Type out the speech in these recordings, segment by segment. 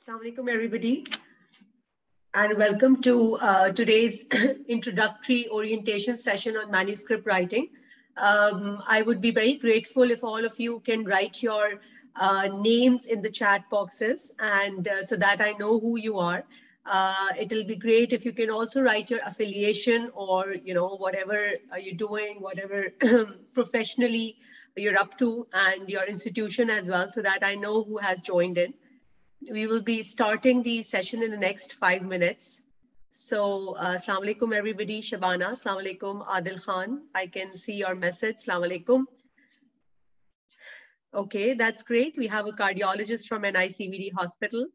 Assalamu alaikum, everybody, and welcome to today's introductory orientation session on manuscript writing. I would be very grateful if all of you can write your names in the chat boxes, and so that I know who you are. It'll be great if you can also write your affiliation or whatever you're doing, whatever professionally you're up to, and your institution as well, so that I know who has joined in. We will be starting the session in the next 5 minutes. So, Assalamu alaikum, everybody. Shabana, Assalamu alaikum, Adil Khan. I can see your message. Assalamu alaikum. Okay, that's great. We have a cardiologist from NICVD Hospital.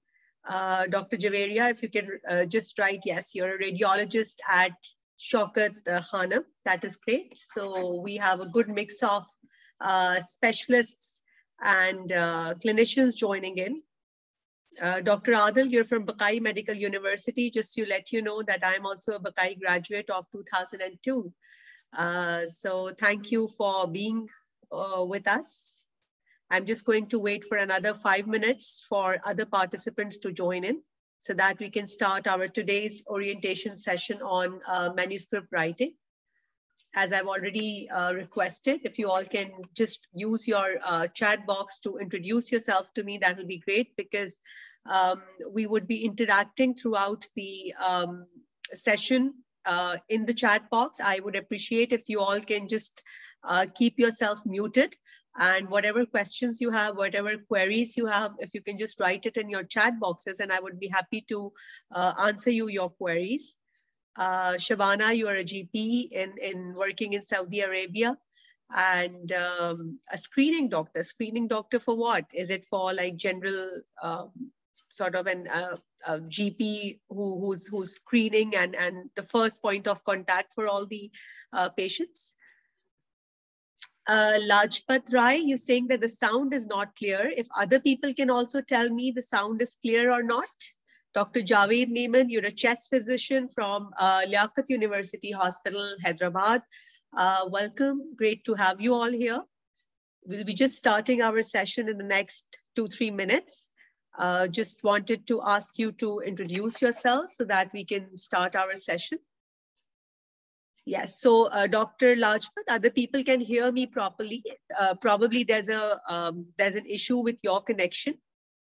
Dr. Javeria, if you can just write, yes, you're a radiologist at Shaukat Khanam. That is great. So we have a good mix of specialists and clinicians joining in. Dr. Adil, you're from Buckeye Medical University. Just to let you know that I'm also a Buckeye graduate of 2002. So thank you for being with us. I'm just going to wait for another 5 minutes for other participants to join in so that we can start our today's orientation session on manuscript writing. As I've already requested, if you all can just use your chat box to introduce yourself to me, that will be great, because we would be interacting throughout the session in the chat box. I would appreciate if you all can just keep yourself muted, and whatever questions you have, whatever queries you have, if you can just write it in your chat boxes, and I would be happy to answer your queries. Shabana, you are a GP in working in Saudi Arabia, and a screening doctor. Screening doctor for what? Is it for like general sort of an GP who's screening and the first point of contact for all the patients? Lajpat Rai, you're saying that the sound is not clear. If other people can also tell me the sound is clear or not. Dr. Javed Neiman, you're a chest physician from Liaquat University Hospital, Hyderabad. Welcome, great to have you all here. We'll be just starting our session in the next 2-3 minutes. Just wanted to ask you to introduce yourselves so that we can start our session. Yes, so Dr. Lajpat, other people can hear me properly. Probably there's an issue with your connection.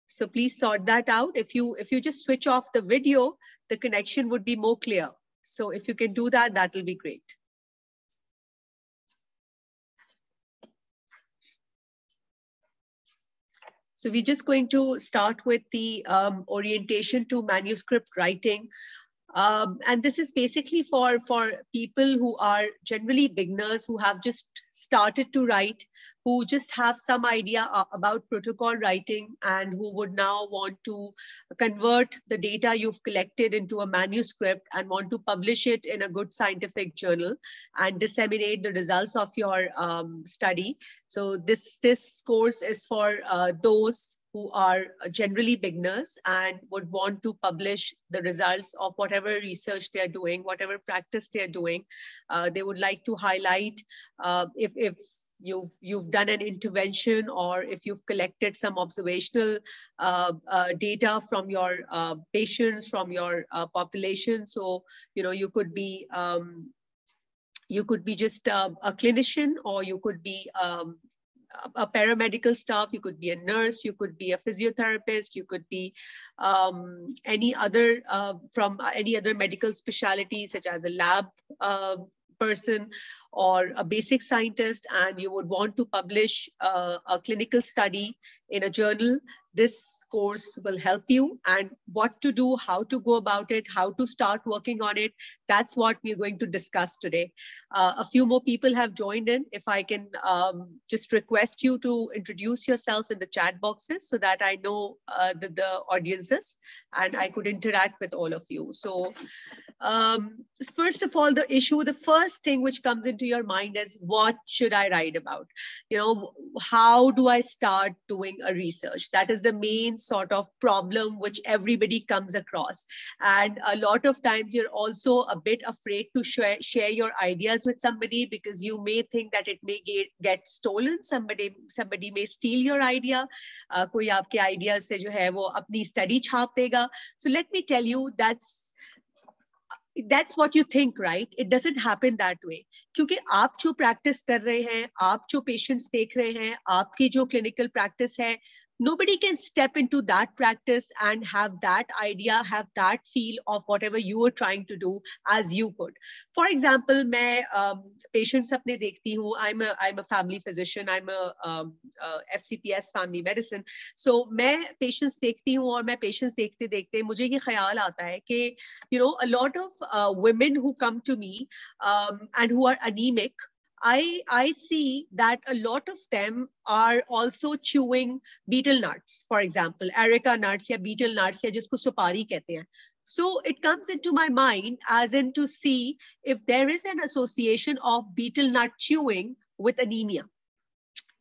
So please sort that out. If you just switch off the video, the connection would be more clear. So if you can do that, that will be great. So we're just going to start with the orientation to manuscript writing. And this is basically for people who are generally beginners, who have just started to write, who just have some idea about protocol writing, and who would now want to convert the data you've collected into a manuscript and want to publish it in a good scientific journal and disseminate the results of your study. So this course is for those who are generally beginners and would want to publish the results of whatever research they're doing, whatever practice they're doing. They would like to highlight if you've done an intervention, or if you've collected some observational data from your patients, from your population. So, you could be just a clinician, or you could be a paramedical staff, you could be a nurse, you could be a physiotherapist, you could be any other from any other medical specialty, such as a lab person or a basic scientist, and you would want to publish a clinical study in a journal. This course will help you, and what to do, how to go about it, how to start working on it. That's what we're going to discuss today. A few more people have joined in. If I can just request you to introduce yourself in the chat boxes so that I know the audiences and I could interact with all of you. So First of all, the first thing which comes into your mind is, what should I write about? How do I start doing a research? That is the main sort of problem which everybody comes across. And a lot of times you're also a bit afraid to share your ideas with somebody, because you may think that it may get stolen. Somebody may steal your idea. कोई आपके ideas से जो है वो अपनी study छाप देगा. So let me tell you, that's what you think, right? It doesn't happen that way. क्योंकि आप जो practice कर रहे हैं, आप जो patients देख रहे हैं, आपकी जो clinical practice है, nobody can step into that practice and have that idea, have that feel of whatever you were trying to do as you could. For example, मैं patients अपने देखती हूँ. I'm a family physician. I'm a FCPS family medicine. So मैं patients देखती हूँ, और मैं patients देखते देखते मुझे ये ख्याल आता है कि a lot of women who come to me and who are anemic, I see that a lot of them are also chewing betel nuts, for example, areca nuts या betel nuts या जिसको सुपारी कहते हैं. So it comes into my mind as in to see if there is an association of betel nut chewing with anemia.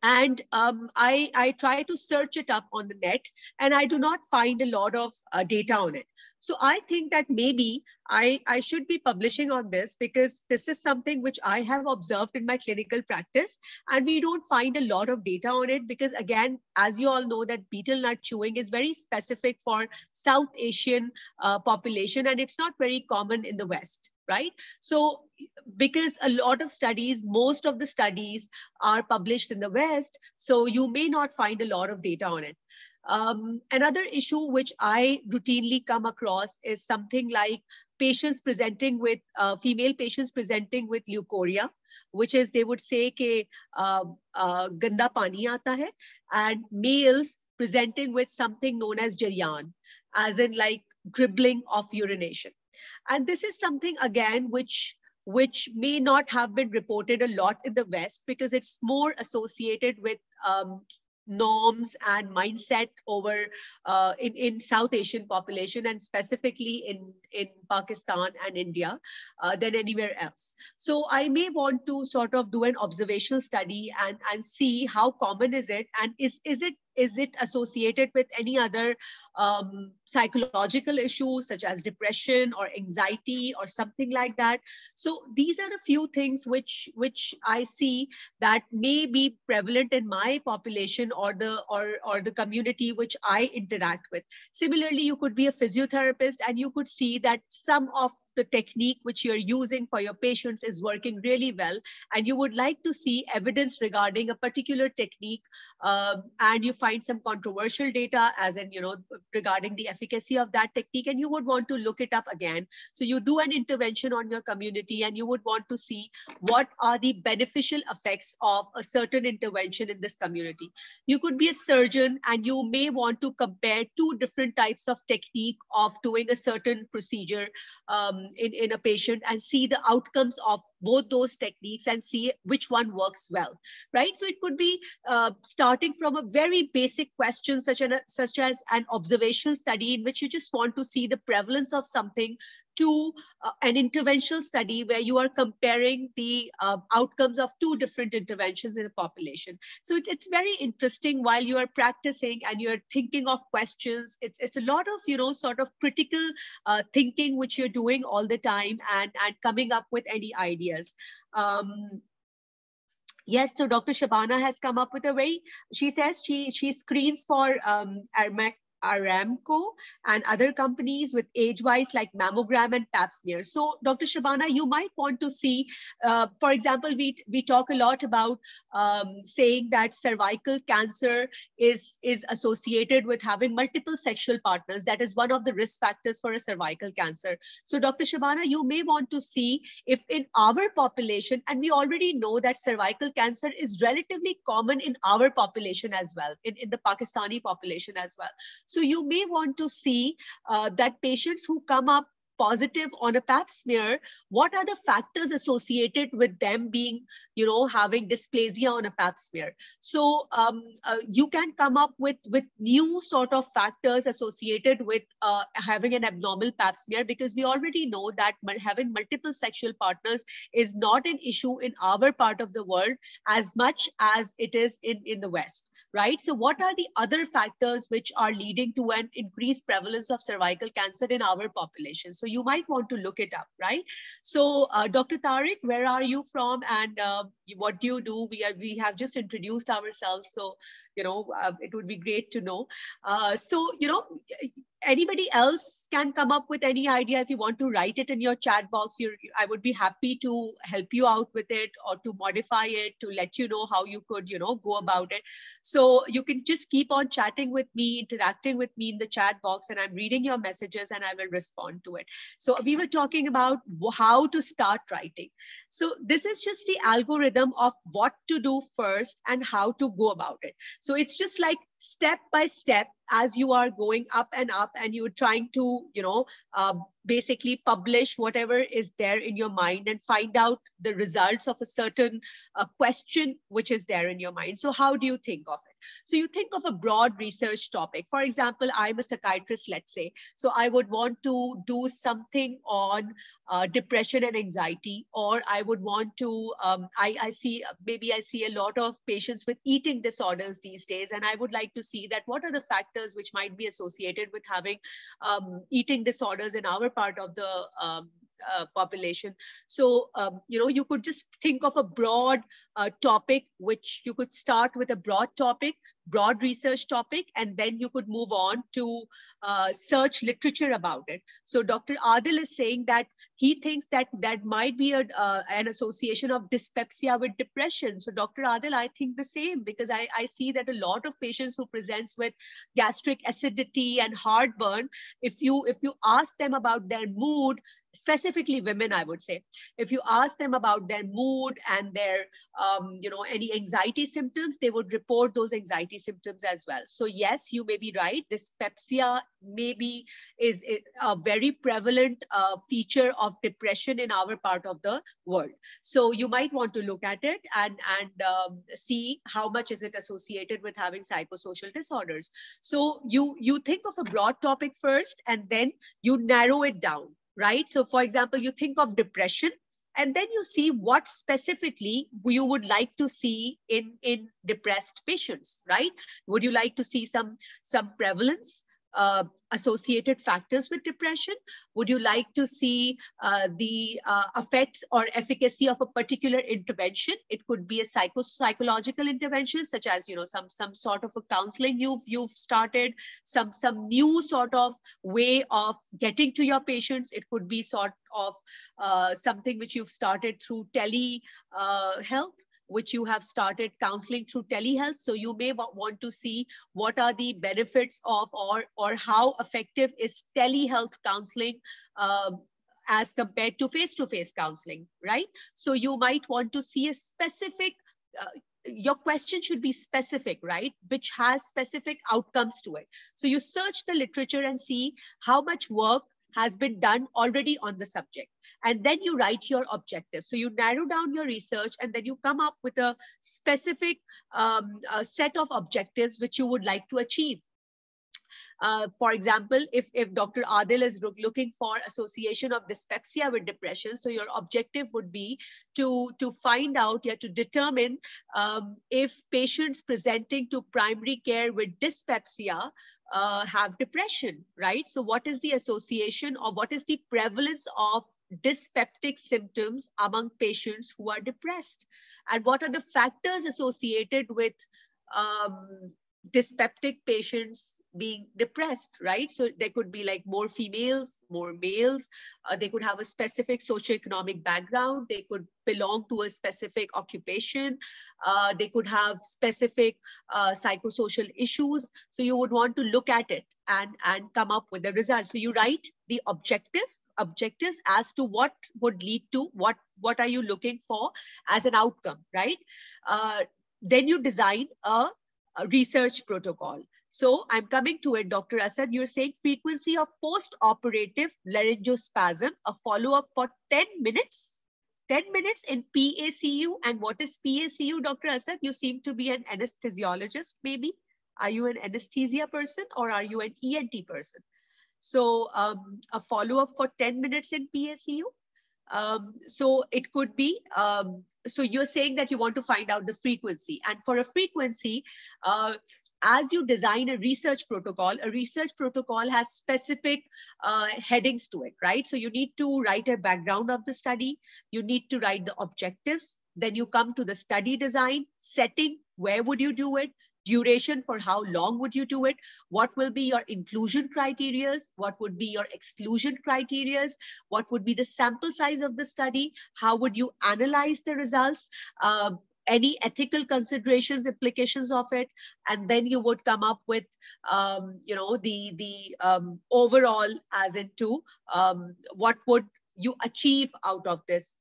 And I try to search it up on the net, and I do not find a lot of data on it. So I think that maybe I should be publishing on this, because this is something which I have observed in my clinical practice, and we don't find a lot of data on it, because again, as you all know, that betel nut chewing is very specific for South Asian population, and it's not very common in the West. Right? So because a lot of studies, most of the studies are published in the West, so you may not find a lot of data on it. Another issue which I routinely come across is something like patients presenting with, female patients presenting with leukorrhea, which is, they would say कि ganda pani aata hai, and males presenting with something known as jaryan, as in like dribbling of urination. And this is something, again, which may not have been reported a lot in the West, because it's more associated with norms and mindset over in South Asian population, and specifically in Pakistan and India than anywhere else. So I may want to sort of do an observational study and see how common is it, and is it associated with any other psychological issues such as depression or anxiety or something like that. So these are a few things which I see that may be prevalent in my population or the community which I interact with. Similarly, you could be a physiotherapist and you could see that some of the technique which you're using for your patients is working really well, and you would like to see evidence regarding a particular technique, and you find some controversial data as in, regarding the efficacy of that technique, and you would want to look it up again. So you do an intervention on your community, and you would want to see what are the beneficial effects of a certain intervention in this community. You could be a surgeon, and you may want to compare two different types of technique of doing a certain procedure in a patient, and see the outcomes of both those techniques and see which one works well, right? So it could be starting from a very basic question such as an observational study in which you just want to see the prevalence of something, to an interventional study where you are comparing the outcomes of two different interventions in a population. So it's very interesting while you are practicing and you're thinking of questions. It's a lot of, sort of critical thinking which you're doing all the time, and coming up with any ideas. Yes, so Dr. Shabana has come up with a way. She says she screens for Aramco and other companies with age-wise like mammogram and pap smear. So Dr. Shabana, you might want to see, for example, we talk a lot about saying that cervical cancer is associated with having multiple sexual partners. That is one of the risk factors for a cervical cancer. So Dr. Shabana, you may want to see if in our population, and we already know that cervical cancer is relatively common in our population as well, in the Pakistani population as well. So you may want to see that patients who come up positive on a pap smear, what are the factors associated with them being, having dysplasia on a pap smear? So you can come up with new sort of factors associated with having an abnormal pap smear, because we already know that having multiple sexual partners is not an issue in our part of the world as much as it is in the West. Right? So what are the other factors which are leading to an increased prevalence of cervical cancer in our population? So you might want to look it up, right? So Dr. Tariq, where are you from, and what do you do? We have just introduced ourselves, so it would be great to know. Anybody else can come up with any idea. If you want to write it in your chat box, I would be happy to help you out with it, or to modify it, to let you know how you could, go about it. So you can just keep on chatting with me, interacting with me in the chat box, and I'm reading your messages and I will respond to it. So we were talking about how to start writing. So this is just the algorithm of what to do first and how to go about it. So it's just like step by step, as you are going up and you're trying to, basically publish whatever is there in your mind and find out the results of a certain question which is there in your mind. So how do you think of it? So you think of a broad research topic. For example, I'm a psychiatrist, let's say. So I would want to do something on depression and anxiety, or I would want to, I see a lot of patients with eating disorders these days, and I would like to see that what are the factors which might be associated with having eating disorders in our part of the population. So, you could just think of a broad topic, which you could start with a broad topic, broad research topic, and then you could move on to search literature about it. So Dr. Adil is saying that he thinks that might be an association of dyspepsia with depression. So Dr. Adil, I think the same, because I see that a lot of patients who presents with gastric acidity and heartburn, if you ask them about their mood, specifically women, I would say, if you ask them about their mood and their, any anxiety symptoms, they would report those anxiety symptoms as well. So yes, you may be right. Dyspepsia maybe is a very prevalent feature of depression in our part of the world. So you might want to look at it and see how much is it associated with having psychosocial disorders. So you think of a broad topic first, and then you narrow it down. Right? So for example, you think of depression, and then you see what specifically you would like to see in depressed patients, right? Would you like to see some prevalence, associated factors with depression? Would you like to see the effects or efficacy of a particular intervention? It could be a psychological intervention, such as some sort of a counseling you've started, some new sort of way of getting to your patients. It could be sort of something which you've started through telehealth, which you have started counseling through telehealth. So you may want to see what are the benefits of, or how effective is telehealth counseling as compared to face-to-face counseling, right? So you might want to see a specific, your question should be specific, right? Which has specific outcomes to it. So you search the literature and see how much work has been done already on the subject. And then you write your objectives. So you narrow down your research, and then you come up with a specific set of objectives which you would like to achieve. For example, if Dr. Adil is looking for association of dyspepsia with depression, so your objective would be to find out, to determine if patients presenting to primary care with dyspepsia have depression, right? So what is the association, or what is the prevalence of dyspeptic symptoms among patients who are depressed? And what are the factors associated with dyspeptic patients being depressed, right? So there could be like more females, more males. They could have a specific socioeconomic background. They could belong to a specific occupation. They could have specific psychosocial issues. So you would want to look at it and come up with the results. So you write the objectives as to what would lead to what are you looking for as an outcome, right? Then you design a research protocol. So I'm coming to it, Dr. Asad. You're saying frequency of post-operative laryngospasm, a follow-up for 10 minutes. 10 minutes in PACU. And what is PACU, Dr. Asad? You seem to be an anesthesiologist, maybe. Are you an anesthesia person or are you an ENT person? So a follow-up for 10 minutes in PACU. So it could be, so you're saying that you want to find out the frequency. And for a frequency, as you design a research protocol has specific headings to it, right? So you need to write a background of the study. You need to write the objectives. Then you come to the study design, setting, where would you do it? Duration, for how long would you do it? What will be your inclusion criteria? What would be your exclusion criteria? What would be the sample size of the study? How would you analyze the results? Any ethical considerations, implications of it, and then you would come up with, the overall, as into what would you achieve out of this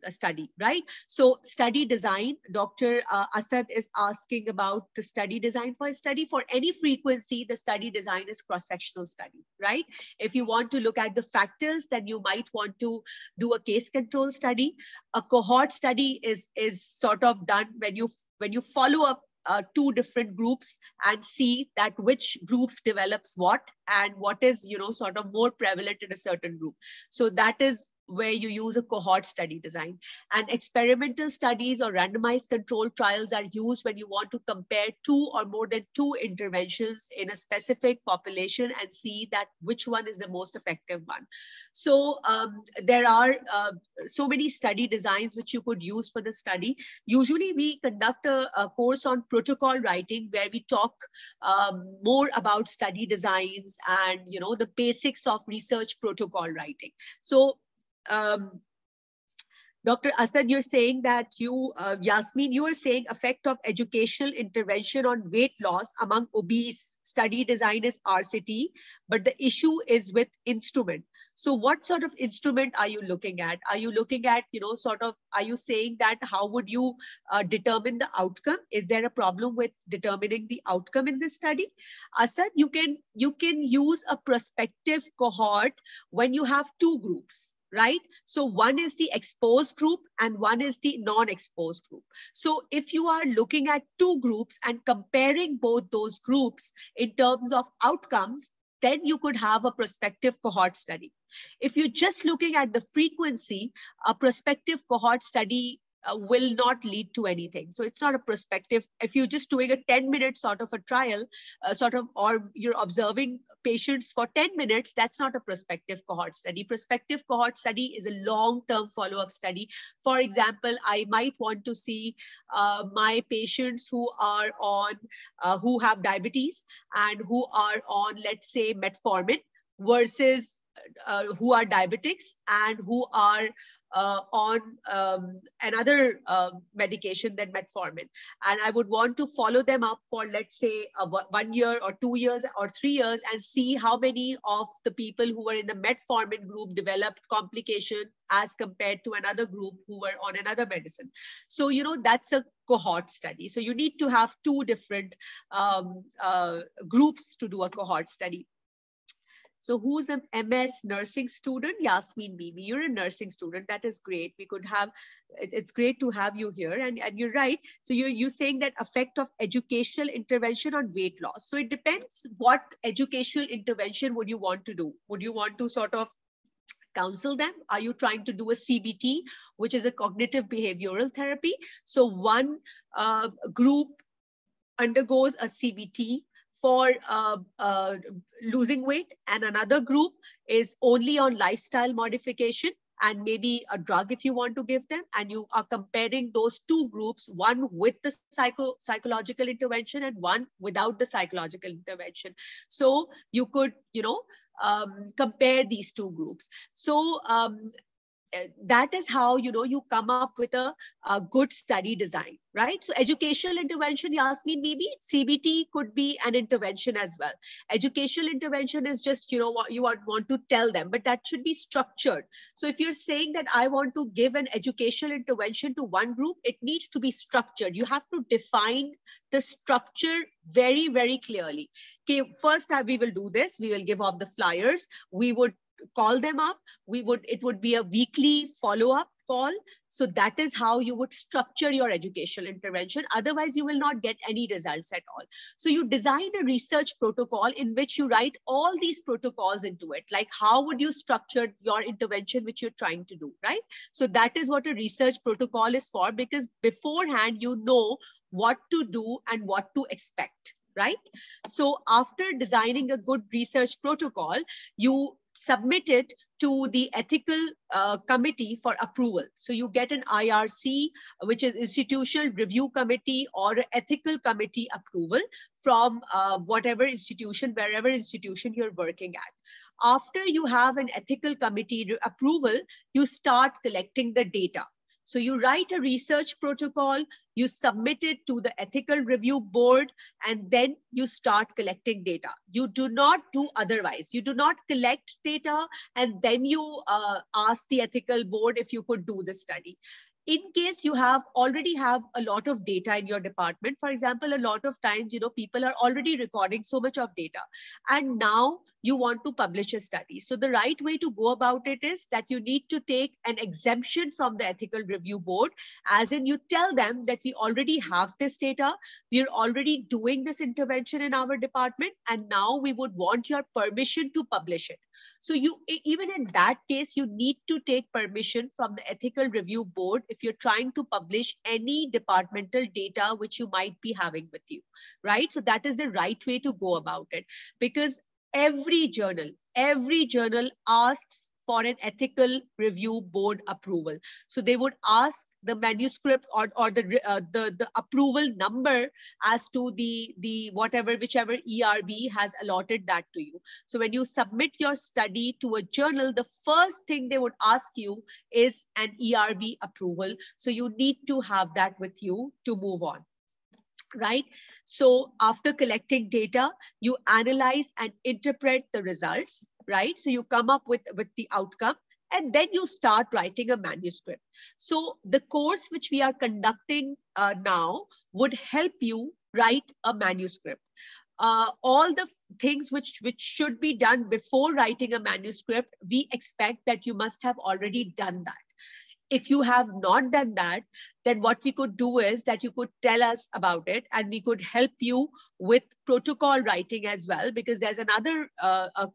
study, right? So study design, Dr. Asad is asking about the study design for a study. For any frequency, the study design is cross-sectional study, right? If you want to look at the factors, then you might want to do a case control study. A cohort study is sort of done when you follow up two different groups and see that which groups develops what and what is, sort of more prevalent in a certain group. So that is where you use a cohort study design. And experimental studies or randomized controlled trials are used when you want to compare two or more than two interventions in a specific population and see that which one is the most effective one. So there are so many study designs which you could use for the study. Usually we conduct a course on protocol writing where we talk more about study designs and, the basics of research protocol writing. So Dr. Asad, you're saying that Yasmin, you are saying effect of educational intervention on weight loss among obese. Study design is RCT, but the issue is with instrument. So what sort of instrument are you looking at? Are you looking at, are you saying that how would you determine the outcome? Is there a problem with determining the outcome in this study? Asad, you can use a prospective cohort when you have two groups, right? So one is the exposed group and one is the non-exposed group. So if you are looking at two groups and comparing both those groups in terms of outcomes, then you could have a prospective cohort study. If you're just looking at the frequency, a prospective cohort study will not lead to anything. So it's not a prospective. If you're just doing a 10-minute sort of a trial, or you're observing patients for 10 minutes, that's not a prospective cohort study. Prospective cohort study is a long-term follow-up study. For example, I might want to see my patients who are on, who have diabetes and who are on, let's say, metformin versus who are diabetics and who are on another medication than metformin. And I would want to follow them up for, let's say, 1 year or 2 years or 3 years and see how many of the people who were in the metformin group developed complication as compared to another group who were on another medicine. So, that's a cohort study. So you need to have two different groups to do a cohort study. So who's an MS nursing student? Yasmin Bibi, you're a nursing student. That is great. We could have, it's great to have you here. And you're right. So you're saying that effect of educational intervention on weight loss. So it depends what educational intervention would you want to do? Would you want to sort of counsel them? Are you trying to do a CBT, which is a cognitive behavioral therapy? So one group undergoes a CBT for losing weight, and another group is only on lifestyle modification and maybe a drug if you want to give them, and you are comparing those two groups, one with the psychological intervention and one without the psychological intervention. So you could, compare these two groups. So that is how, you come up with a good study design, right? So educational intervention, Yasmin, maybe CBT could be an intervention as well. Educational intervention is just, what you want to tell them, but that should be structured. So if you're saying that I want to give an educational intervention to one group, it needs to be structured. You have to define the structure very, very clearly. Okay, first we will do this. We will give off the flyers. We would call them up. It would be a weekly follow-up call. So that is how you would structure your educational intervention. Otherwise, you will not get any results at all. So you design a research protocol in which you write all these protocols into it. Like how would you structure your intervention, which you're trying to do, right? So that is what a research protocol is for, because beforehand, you know what to do and what to expect, right? So after designing a good research protocol, you submit it to the ethical committee for approval. So you get an IRC, which is Institutional Review Committee, or ethical committee approval from whatever institution, wherever institution you're working at. After you have an ethical committee approval, you start collecting the data. So you write a research protocol, you submit it to the ethical review board, and then you start collecting data. You do not do otherwise. You do not collect data and then you ask the ethical board if you could do the study. In case you already have a lot of data in your department, for example, a lot of times, people are already recording so much of data, and now you want to publish a study. So the right way to go about it is that you need to take an exemption from the ethical review board, as in you tell them that we already have this data, we're already doing this intervention in our department, and now we would want your permission to publish it. So even in that case, you need to take permission from the ethical review board if you're trying to publish any departmental data which you might be having with you, right? So that is the right way to go about it, because every journal asks for an ethical review board approval. So they would ask the manuscript or the approval number as to whichever ERB has allotted that to you. So when you submit your study to a journal, the first thing they would ask you is an ERB approval. So you need to have that with you to move on. Right? So after collecting data, you analyze and interpret the results, right? So you come up with the outcome, and then you start writing a manuscript. So the course which we are conducting now would help you write a manuscript. All the things which should be done before writing a manuscript, we expect that you must have already done that. If you have not done that, then what we could do is that you could tell us about it, and we could help you with protocol writing as well, because there's another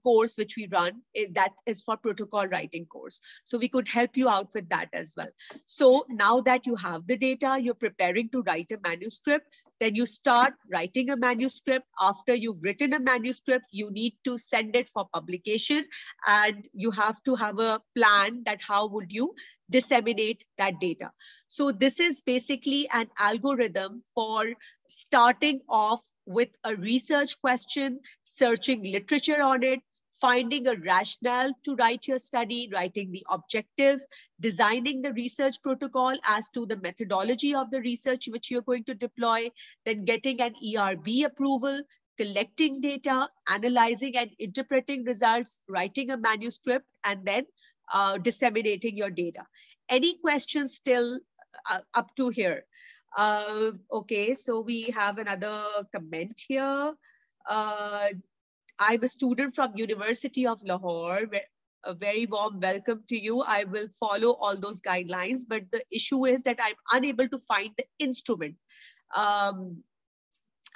course which we run that is for protocol writing course. So we could help you out with that as well. So now that you have the data, you're preparing to write a manuscript, then you start writing a manuscript. After you've written a manuscript, you need to send it for publication, and you have to have a plan that how would you disseminate that data. So this is basically an algorithm for starting off with a research question, searching literature on it, finding a rationale to write your study, writing the objectives, designing the research protocol as to the methodology of the research which you're going to deploy, then getting an ERB approval, collecting data, analyzing and interpreting results, writing a manuscript, and then disseminating your data. Any questions still up to here? Okay, so we have another comment here. I'm a student from University of Lahore. A very warm welcome to you. I will follow all those guidelines, but the issue is that I'm unable to find the instrument.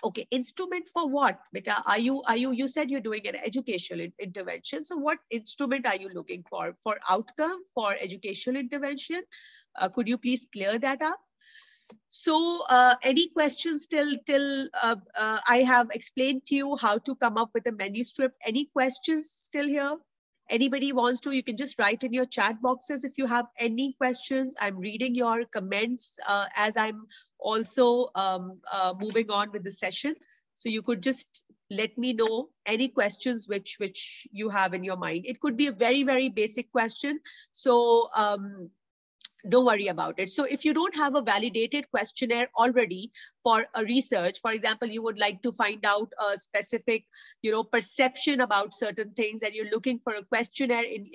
Okay, instrument for what, beta? You said you're doing an educational intervention. So what instrument are you looking for outcome, for educational intervention? Could you please clear that up? So any questions till I have explained to you how to come up with a manuscript? Any questions still here? Anybody wants to, you can just write in your chat boxes if you have any questions. I'm reading your comments as I'm also moving on with the session. So you could just let me know any questions which you have in your mind. It could be a very, very basic question. So don't worry about it. So if you don't have a validated questionnaire already for a research, for example, you would like to find out a specific, perception about certain things, and you're looking for a questionnaire in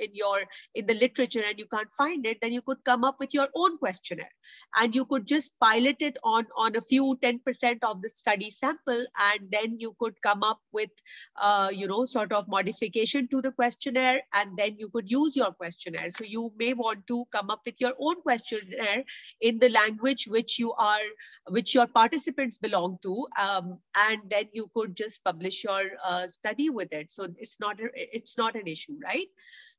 the literature and you can't find it, then you could come up with your own questionnaire, and you could just pilot it on a few 10% of the study sample, and then you could come up with sort of modification to the questionnaire, and then you could use your questionnaire. So you may want to come up with your own questionnaire in the language which your participants belong to, and then you could just publish your study with it. So it's not an issue, right?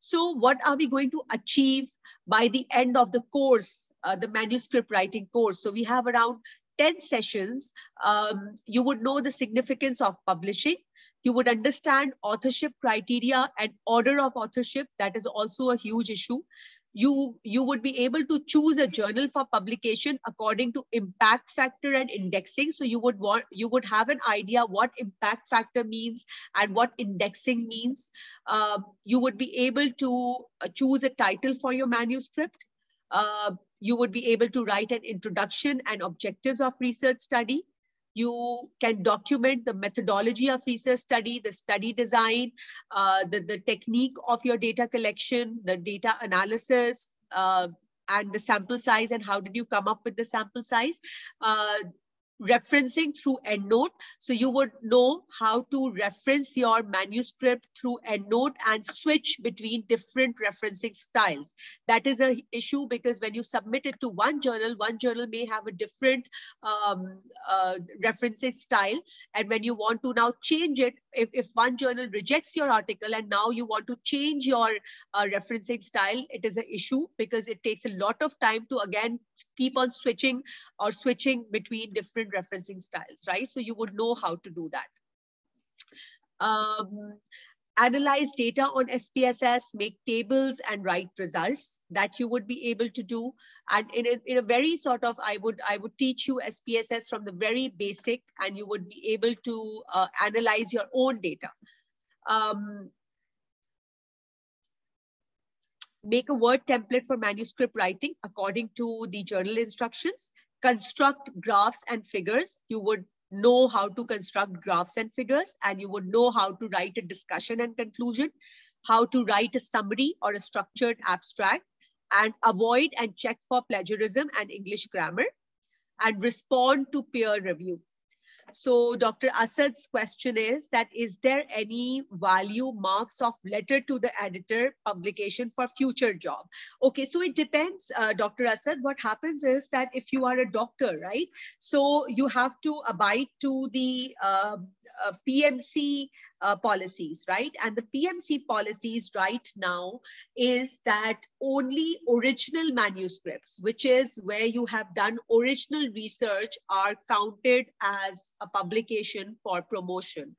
So what are we going to achieve by the end of the course, the manuscript writing course? So we have around 10 sessions. You would know the significance of publishing. You would understand authorship criteria and order of authorship. That is also a huge issue. You would be able to choose a journal for publication according to impact factor and indexing. So you would have an idea what impact factor means and what indexing means. You would be able to choose a title for your manuscript. You would be able to write an introduction and objectives of research study. You can document the methodology of research study, the study design, the technique of your data collection, the data analysis, and the sample size, and how did you come up with the sample size. Referencing through EndNote. So you would know how to reference your manuscript through EndNote and switch between different referencing styles. That is an issue because when you submit it to one journal may have a different referencing style. And when you want to now change it, if one journal rejects your article and now you want to change your referencing style, it is an issue because it takes a lot of time to again keep on switching between different referencing styles, right? So you would know how to do that. Analyze data on SPSS, make tables and write results, that you would be able to do. And in a very sort of, I would teach you SPSS from the very basic, and you would be able to analyze your own data. Make a Word template for manuscript writing according to the journal instructions. Construct graphs and figures. You would know how to construct graphs and figures, and you would know how to write a discussion and conclusion, how to write a summary or a structured abstract, and avoid and check for plagiarism and English grammar, and respond to peer review. So Dr. Asad's question is that, is there any value marks of letter to the editor publication for future job? Okay, so it depends, Dr. Asad. What happens is that if you are a doctor, right? So you have to abide to the PMC policies, right? And the PMC policies right now is that only original manuscripts, which is where you have done original research, are counted as a publication for promotion.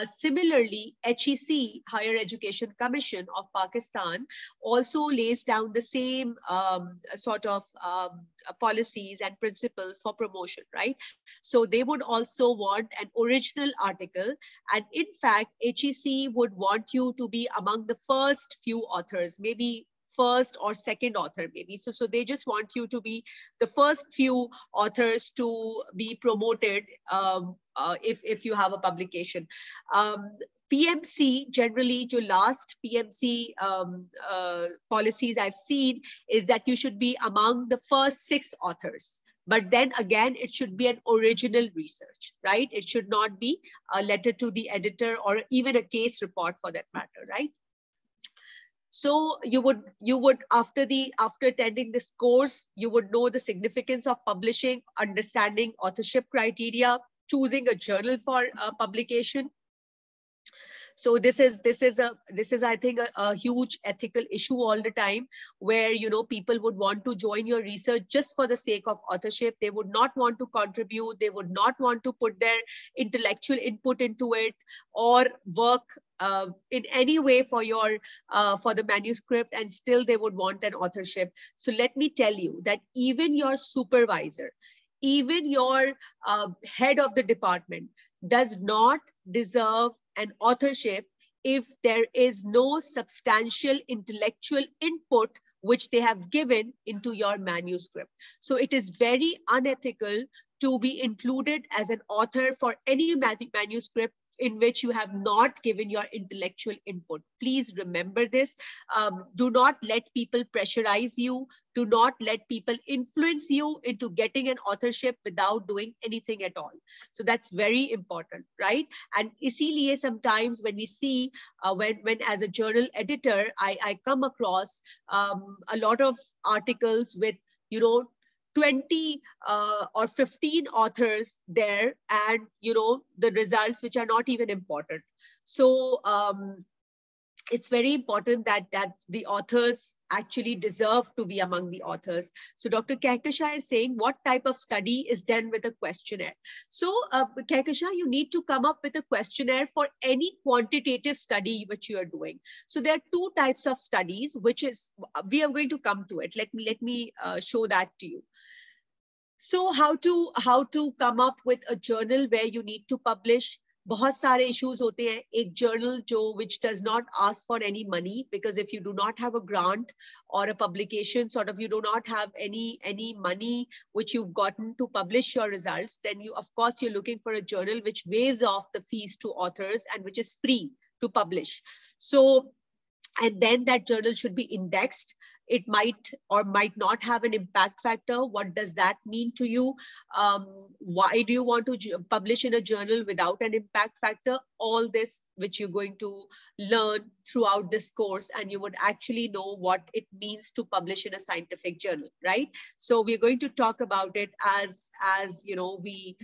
Similarly, HEC, Higher Education Commission of Pakistan, also lays down the same sort of policies and principles for promotion, right? So they would also want an original article. And in fact, HEC would want you to be among the first few authors, maybe first or second author, maybe. So they just want you to be the first few authors to be promoted if you have a publication. PMC, generally, your last PMC policies I've seen is that you should be among the first 6 authors. But then again, it should be an original research, right? It should not be a letter to the editor or even a case report for that matter, right? So you would after attending this course, you would know the significance of publishing, understanding authorship criteria, choosing a journal for publication. So this is I think a huge ethical issue all the time, where people would want to join your research just for the sake of authorship. They would not want to contribute. They would not want to put their intellectual input into it or work in any way for the manuscript, and still they would want an authorship. So let me tell you that even your supervisor, even your head of the department, does not deserve an authorship if there is no substantial intellectual input which they have given into your manuscript. So it is very unethical to be included as an author for any manuscript in which you have not given your intellectual input. Please remember this. Do not let people pressurize you. Do not let people influence you into getting an authorship without doing anything at all. So that's very important, right? And isliye sometimes when we see, when as a journal editor, I come across a lot of articles with, 20 or 15 authors there, and the results which are not even important. So it's very important that the authors actually deserve to be among the authors. So Dr. Kehkashan is saying, what type of study is done with a questionnaire? So Kehkashan, you need to come up with a questionnaire for any quantitative study which you are doing. So there are two types of studies, which is, we are going to come to it. Let me show that to you. So how to come up with a journal where you need to publish? बहुत सारे issues होते हैं. एक journal which does not ask for any money, because if you do not have a grant or a publication, sort of, you do not have any money which you've gotten to publish your results, then of course you're looking for a journal which waives off the fees to authors and which is free to publish. So, and then that journal should be indexed. It might or might not have an impact factor. What does that mean to you? Why do you want to publish in a journal without an impact factor? All this which you're going to learn throughout this course, and you would actually know what it means to publish in a scientific journal, right? So we're going to talk about it as we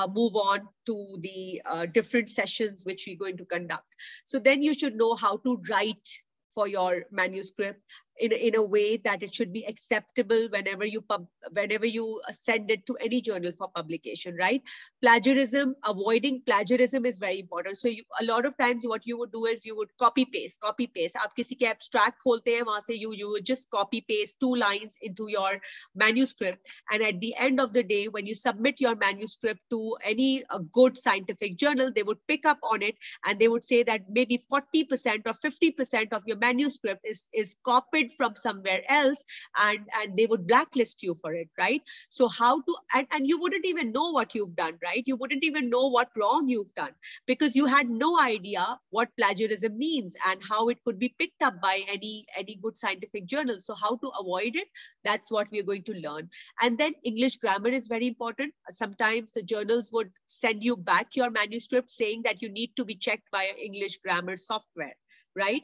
move on to the different sessions which we're going to conduct. So then you should know how to write for your manuscript in a way that it should be acceptable whenever you send it to any journal for publication, right? Plagiarism, avoiding plagiarism is very important. So a lot of times what you would do is you would copy paste. आप किसी के abstract खोलते हैं, वहाँ से you would just copy paste 2 lines into your manuscript, and at the end of the day, when you submit your manuscript to any good scientific journal, they would pick up on it and they would say that maybe 40% or 50% of your manuscript is copied from somewhere else, and they would blacklist you for it, right? So how to, and you wouldn't even know what you've done, right? You wouldn't even know what wrong you've done, because you had no idea what plagiarism means and how it could be picked up by any good scientific journal. So how to avoid it, that's what we're going to learn. And then English grammar is very important. Sometimes the journals would send you back your manuscript saying that you need to be checked by English grammar software, right?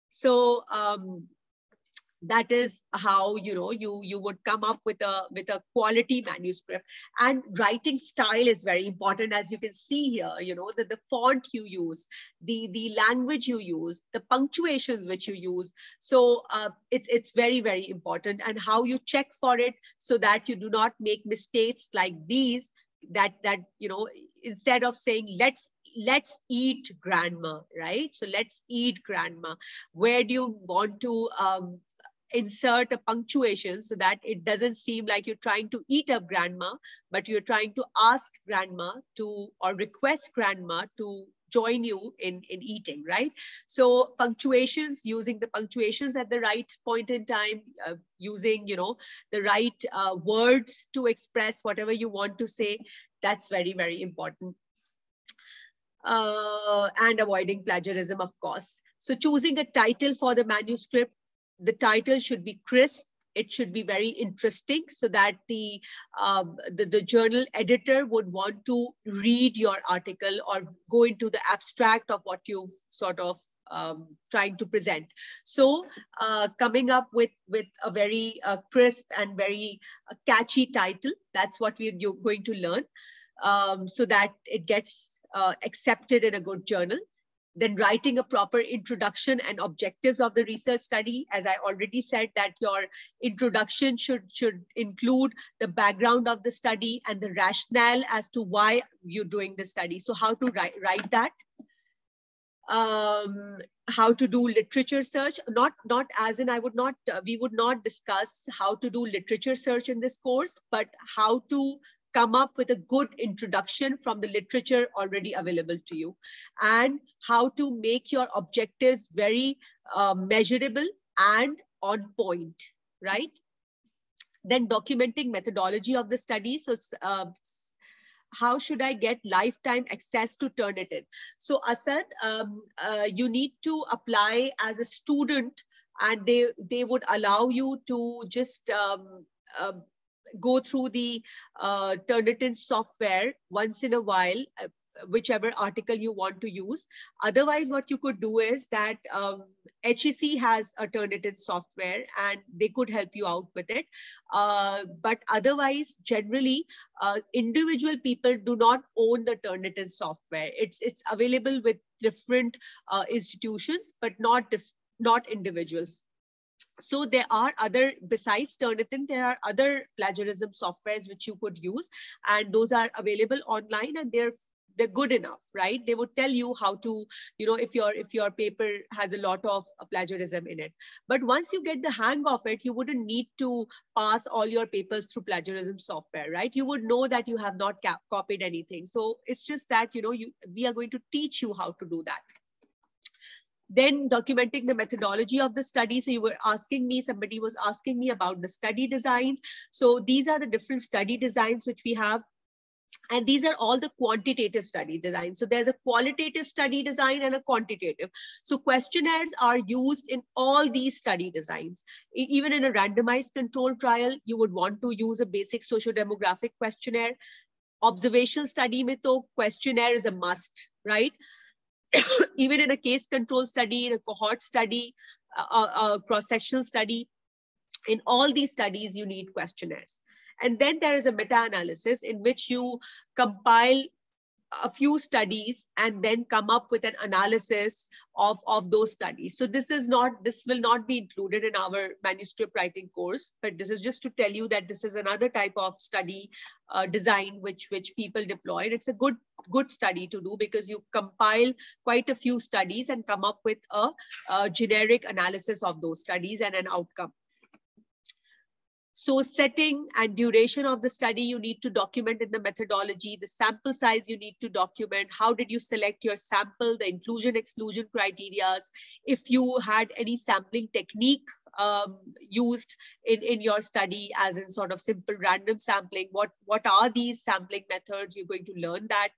So that is how you would come up with a quality manuscript. And writing style is very important, as you can see here. The font you use, the language you use, the punctuations which you use. So it's very, very important, and how you check for it so that you do not make mistakes like these. That instead of saying let's eat grandma, right? So let's eat grandma. Where do you want to insert a punctuation so that it doesn't seem like you're trying to eat up grandma, but you're trying to ask grandma to, or request grandma to join you in eating, right? So punctuations, using the punctuations at the right point in time, using, the right words to express whatever you want to say, that's very, very important. And avoiding plagiarism, of course. So choosing a title for the manuscript, the title should be crisp. It should be very interesting so that the journal editor would want to read your article or go into the abstract of what you've sort of trying to present. So coming up with a very crisp and very catchy title, that's what you're going to learn, so that it gets accepted in a good journal. Then writing a proper introduction and objectives of the research study. As I already said, that your introduction should include the background of the study and the rationale as to why you're doing the study. So how to write that. How to do literature search, not as in we would not discuss how to do literature search in this course, but how to come up with a good introduction from the literature already available to you, and how to make your objectives very measurable and on point, right? Then documenting methodology of the study. So how should I get lifetime access to Turnitin? So Asad, you need to apply as a student, and they would allow you to just go through the Turnitin software once in a while, whichever article you want to use. Otherwise, what you could do is that HEC has a Turnitin software and they could help you out with it. But otherwise, generally, individual people do not own the Turnitin software. It's available with different institutions, but not individuals. So there are other, besides Turnitin, there are other plagiarism softwares which you could use, and those are available online, and they're good enough, right? They would tell you how to, if your paper has a lot of plagiarism in it. But once you get the hang of it, you wouldn't need to pass all your papers through plagiarism software, right? You would know that you have not copied anything. So it's just that, we are going to teach you how to do that. Then documenting the methodology of the study. So you were asking me, somebody was asking me about the study designs. So these are the different study designs which we have. And these are all the quantitative study designs. So there's a qualitative study design and a quantitative. So questionnaires are used in all these study designs. Even in a randomized control trial, you would want to use a basic socio-demographic questionnaire. Observation study mein to questionnaire is a must, right? Even in a case control study, in a cohort study, a cross-sectional study, in all these studies, you need questionnaires. And then there is a meta-analysis in which you compile a few studies and then come up with an analysis of those studies. So this will not be included in our manuscript writing course, but this is just to tell you that this is another type of study design which people deploy. It's a good study to do because you compile quite a few studies and come up with a generic analysis of those studies and an outcome. So setting and duration of the study, you need to document in the methodology. The sample size you need to document. How did you select your sample, the inclusion, exclusion criteria. If you had any sampling technique used in your study, as in sort of simple random sampling, what are these sampling methods? You're going to learn that.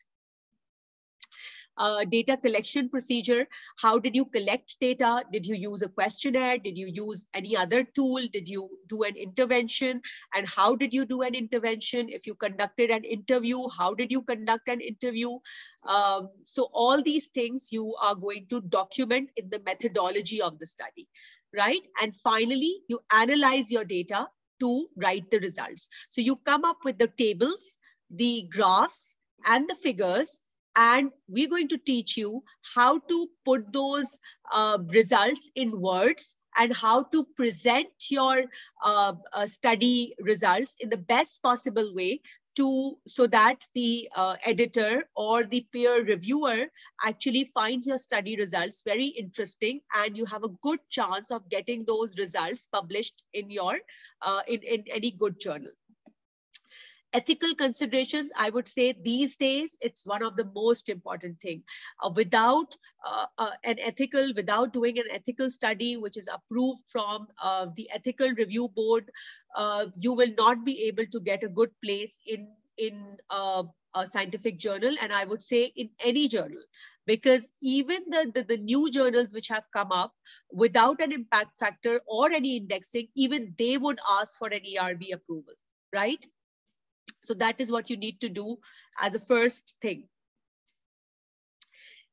Data collection procedure. How did you collect data? Did you use a questionnaire? Did you use any other tool? Did you do an intervention? And how did you do an intervention? If you conducted an interview, how did you conduct an interview? So all these things you are going to document in the methodology of the study, right? And finally, you analyze your data to write the results. So you come up with the tables, the graphs, and the figures. And we're going to teach you how to put those results in words and how to present your study results in the best possible way so that the editor or the peer reviewer actually finds your study results very interesting, and you have a good chance of getting those results published in your in any good journal. Ethical considerations, I would say these days, it's one of the most important thing. Without doing an ethical study, which is approved from the ethical review board, you will not be able to get a good place in a scientific journal, and I would say in any journal, because even the new journals which have come up without an impact factor or any indexing, even they would ask for an ERB approval, right? So that is what you need to do as a first thing.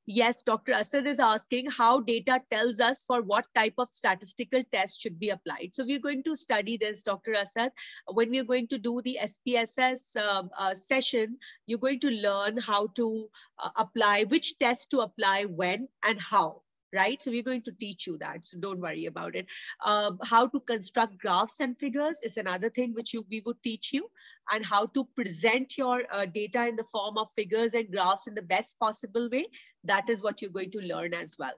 Yes, Dr. Asad is asking how data tells us for what type of statistical test should be applied. So we're going to study this, Dr. Asad. When we're going to do the SPSS session, you're going to learn how to apply, which test to apply when and how. Right? So we're going to teach you that. So don't worry about it. How to construct graphs and figures is another thing which we would teach you, and how to present your data in the form of figures and graphs in the best possible way. That is what you're going to learn as well.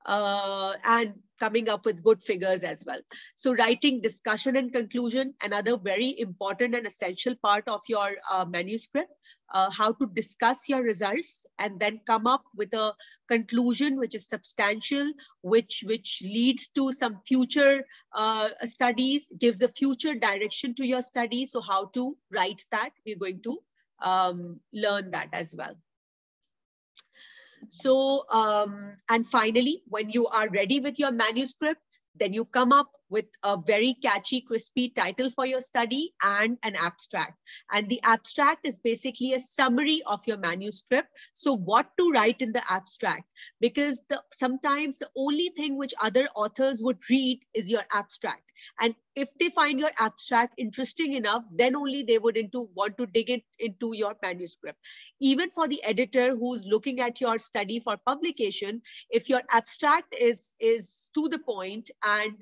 and coming up with good figures as well. So writing discussion and conclusion, another very important and essential part of your manuscript, how to discuss your results and then come up with a conclusion which is substantial, which leads to some future studies, gives a future direction to your study. So how to write that, we're going to learn that as well. So, and finally, when you are ready with your manuscript, then you come up with a very catchy, crispy title for your study and an abstract. And the abstract is basically a summary of your manuscript. So what to write in the abstract? Because sometimes the only thing which other authors would read is your abstract. And if they find your abstract interesting enough, then only they would want to dig into your manuscript. Even for the editor who's looking at your study for publication, if your abstract is to the point and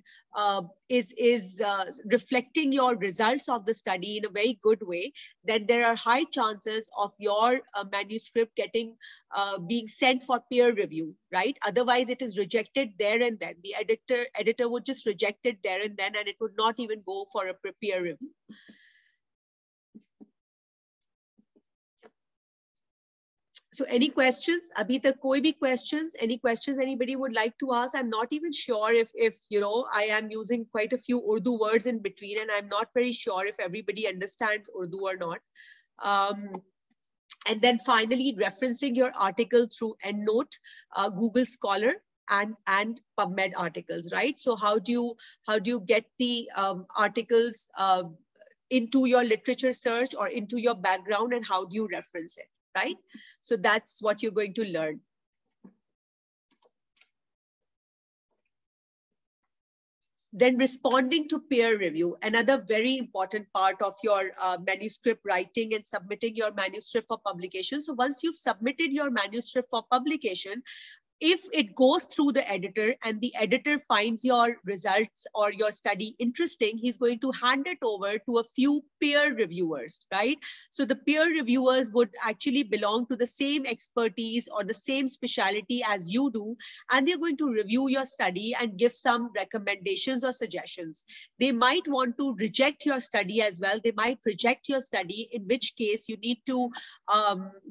is reflecting your results of the study in a very good way, then there are high chances of your manuscript being sent for peer review, right? Otherwise, it is rejected there and then. The editor would just reject it there and then, and it would not even go for a peer review. So any questions? Abhi tak koi bhi questions? Any questions anybody would like to ask? I'm not even sure if you know, I am using quite a few Urdu words in between, and I'm not very sure if everybody understands Urdu or not. And then finally, referencing your article through EndNote, Google Scholar, and PubMed articles, right? So how do you get the articles into your literature search or into your background, and how do you reference it? Right? So that's what you're going to learn. Then responding to peer review, another very important part of your manuscript writing and submitting your manuscript for publication. So once you've submitted your manuscript for publication, if it goes through the editor and the editor finds your results or your study interesting, he's going to hand it over to a few peer reviewers, right? So the peer reviewers would actually belong to the same expertise or the same specialty as you do, and they're going to review your study and give some recommendations or suggestions. They might want to reject your study as well. They might reject your study, in which case you need to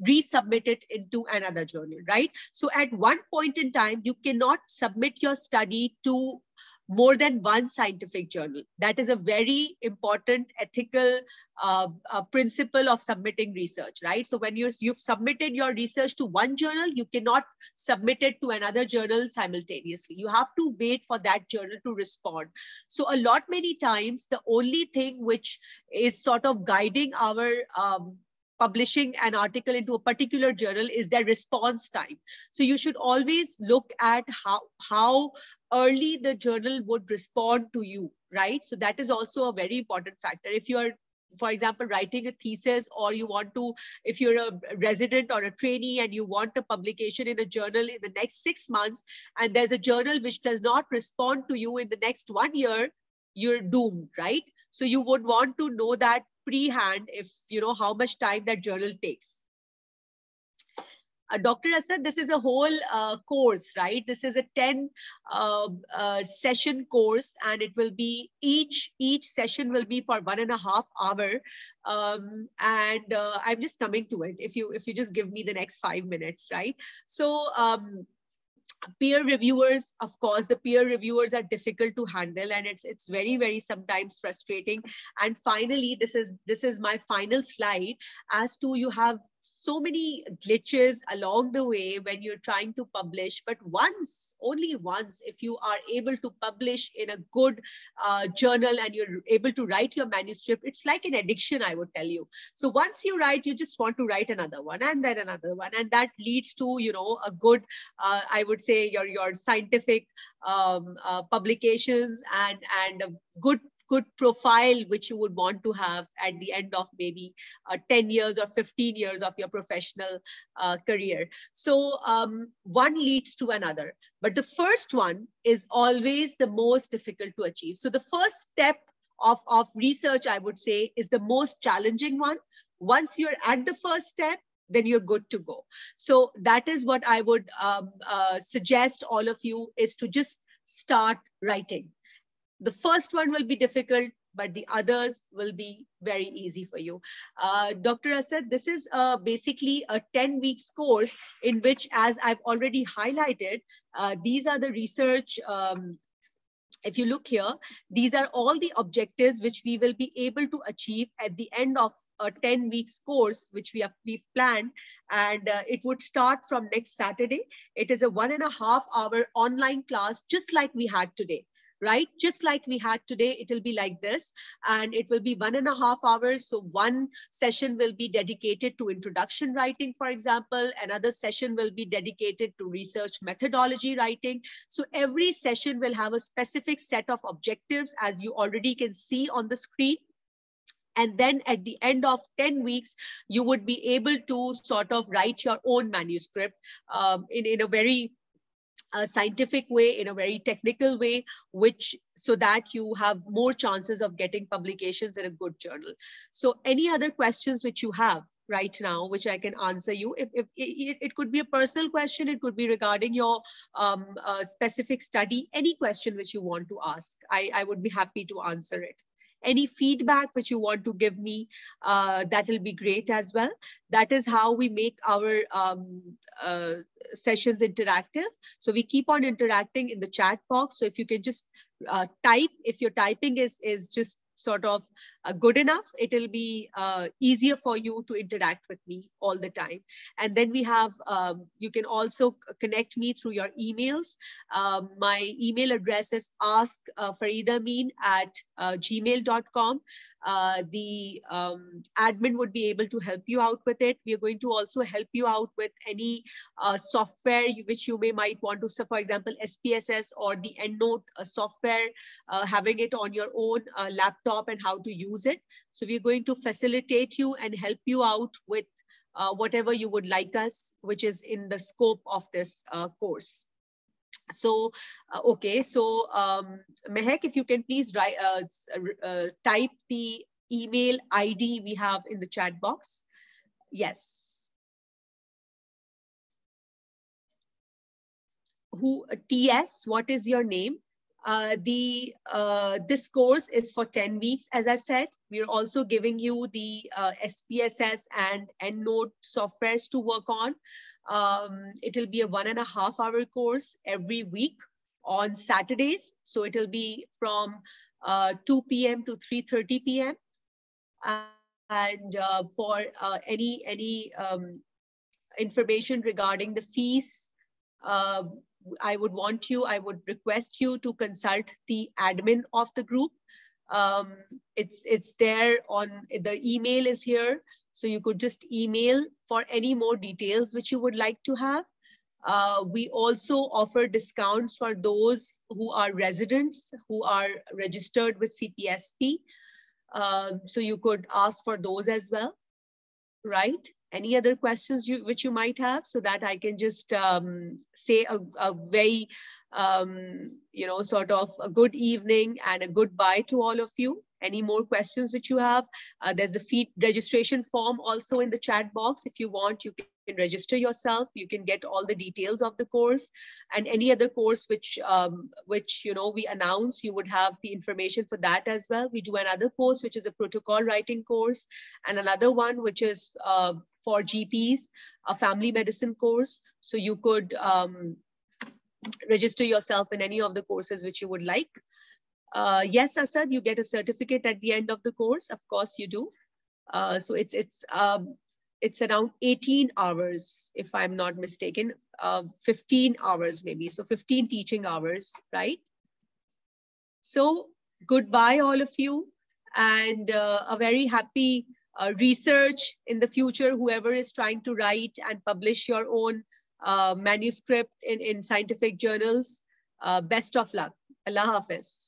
resubmit it into another journal, right? So at one point in time, you cannot submit your study to more than one scientific journal. That is a very important ethical principle of submitting research, right? So when you've submitted your research to one journal, you cannot submit it to another journal simultaneously. You have to wait for that journal to respond. So many times, the only thing which is sort of guiding our publishing an article into a particular journal is their response time. So you should always look at how early the journal would respond to you, right? So that is also a very important factor. If you are, for example, writing a thesis, or you want to, if you're a resident or a trainee and you want a publication in a journal in the next 6 months, and there's a journal which does not respond to you in the next 1 year, you're doomed, right? So you would want to know that pre-hand, if you know how much time that journal takes. Dr. Asad, this is a whole course, right? This is a 10 session course, and it will be each session will be for 1.5 hours. I'm just coming to it. If you just give me the next 5 minutes, right? So peer reviewers, of course, the peer reviewers are difficult to handle, and it's very, very sometimes frustrating. And finally, this is my final slide, as to you have so many glitches along the way when you're trying to publish. But only once, if you are able to publish in a good journal and you're able to write your manuscript, it's like an addiction, I would tell you. So once you write, you just want to write another one and then another one, and that leads to, you know, a good, I would say, your scientific publications and a good profile which you would want to have at the end of maybe 10 years or 15 years of your professional career. So one leads to another, but the first one is always the most difficult to achieve. So the first step of research, I would say, is the most challenging one. Once you're at the first step, then you're good to go. So that is what I would suggest all of you, is to just start writing. The first one will be difficult, but the others will be very easy for you. Dr. Asad, this is basically a 10 weeks course in which, as I've already highlighted, these are the research. If you look here, these are all the objectives which we will be able to achieve at the end of a 10 weeks course, which we've planned, and it would start from next Saturday. It is a 1.5 hour online class, just like we had today. Right? Just like we had today, it will be like this, and it will be 1.5 hours. So one session will be dedicated to introduction writing, for example. Another session will be dedicated to research methodology writing. So every session will have a specific set of objectives, as you already can see on the screen. And then at the end of 10 weeks, you would be able to sort of write your own manuscript in a very scientific way, in a very technical way, so that you have more chances of getting publications in a good journal. So any other questions which you have right now, which I can answer you? If it could be a personal question, it could be regarding your specific study, any question which you want to ask, I would be happy to answer it. Any feedback which you want to give me, that will be great as well. That is how we make our sessions interactive. So we keep on interacting in the chat box. So if you can just type, if your typing is just sort of good enough, it will be easier for you to interact with me all the time. And then we have, you can also connect me through your emails. My email address is askfaridamin@gmail.com. The admin would be able to help you out with it. We are going to also help you out with any software which you might want to, so for example, SPSS or the EndNote software, having it on your own laptop and how to use it. So we're going to facilitate you and help you out with whatever you would like us, which is in the scope of this course. So, okay, so Mehak, if you can please write, type the email ID we have in the chat box. Yes. TS, what is your name? This course is for 10 weeks. As I said, we're also giving you the SPSS and EndNote softwares to work on. It will be a 1.5 hour course every week on Saturdays. So it will be from 2 p.m. to 3:30 p.m. And for any information regarding the fees, I would request you to consult the admin of the group. It's there on, the email is here. So you could just email for any more details which you would like to have. We also offer discounts for those who are residents, who are registered with CPSP. So you could ask for those as well, right? Any other questions which you might have, so that I can just say a very, sort of a good evening and a goodbye to all of you. Any more questions which you have? There's a registration form also in the chat box. If you want, you can register yourself. You can get all the details of the course, and any other course which we announce, you would have the information for that as well. We do another course which is a protocol writing course, and another one which is for GPs, a family medicine course. So you could register yourself in any of the courses which you would like. Yes, Asad, you get a certificate at the end of the course. Of course you do. So it's around 18 hours, if I'm not mistaken, 15 hours maybe. So 15 teaching hours, right? So goodbye, all of you, and a very happy research in the future, whoever is trying to write and publish your own manuscript in scientific journals. Best of luck. Allah Hafiz.